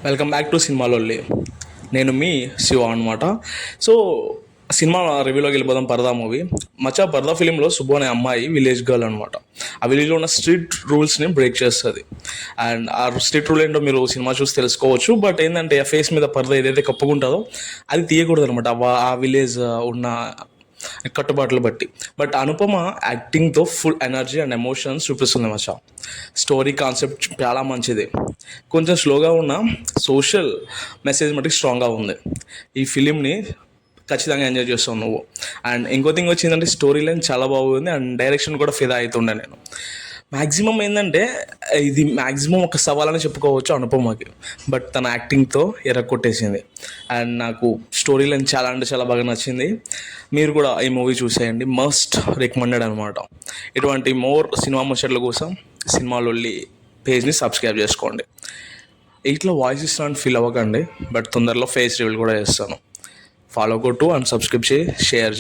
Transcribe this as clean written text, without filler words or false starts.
Welcome back to సినిమాలొల్లి. నేను మీ శివ అనమాట. So cinema రివ్యూలోకి వెళ్ళిపోదాం. పరదా మూవీ. మచ్చా, పరదా ఫిలింలో సుబ్బు అనే అమ్మాయి విలేజ్ గర్ల్ అనమాట. ఆ విలేజ్లో ఉన్న స్ట్రీట్ రూల్స్ని బ్రేక్ చేస్తుంది. అండ్ ఆ స్ట్రీట్ రూల్ ఏంటో మీరు సినిమా చూసి తెలుసుకోవచ్చు. బట్ ఏంటంటే ఆ ఫేస్ మీద పరదా ఏదైతే కప్పుకుంటుందో అది తీయకూడదు అనమాట, ఆ విలేజ్ ఉన్న కట్టుబాట్లు బట్టి. బట్ అనుపమ యాక్టింగ్తో ఫుల్ ఎనర్జీ అండ్ ఎమోషన్స్ చూపిస్తుంది మచ్చా. స్టోరీ కాన్సెప్ట్ చాలా మంచిది. కొంచెం స్లోగా ఉన్న సోషల్ మెసేజ్ మటుకు స్ట్రాంగ్గా ఉంది. ఈ ఫిలింని ఖచ్చితంగా ఎంజాయ్ చేస్తావు నువ్వు. అండ్ ఇంకో థింగ్ వచ్చిందంటే స్టోరీ లైన్ చాలా బాగుంది అండ్ డైరెక్షన్ కూడా ఫిదా అవుతుండే నేను. మ్యాక్సిమం ఏంటంటే ఇది మ్యాక్సిమం ఒక సవాలని చెప్పుకోవచ్చు అనుపమకి. బట్ తన యాక్టింగ్తో ఎరగొట్టేసింది. అండ్ నాకు స్టోరీ లైన్ చాలా అంటే చాలా బాగా నచ్చింది. మీరు కూడా ఈ మూవీ చూసేయండి, మస్ట్ రికమెండెడ్ అనమాట. ఇటువంటి మోర్ సినిమా ముచ్చట్ల కోసం సినిమాలొల్లి పేజ్ని సబ్స్క్రైబ్ చేసుకోండి. ఇట్లా వాయిస్ ఇస్తాను ఫీల్ అవ్వకండి, బట్ తొందరలో ఫేస్ రివీల్ కూడా చేస్తాను. ఫాలో కొట్టు అండ్ సబ్స్క్రైబ్ చేయి, షేర్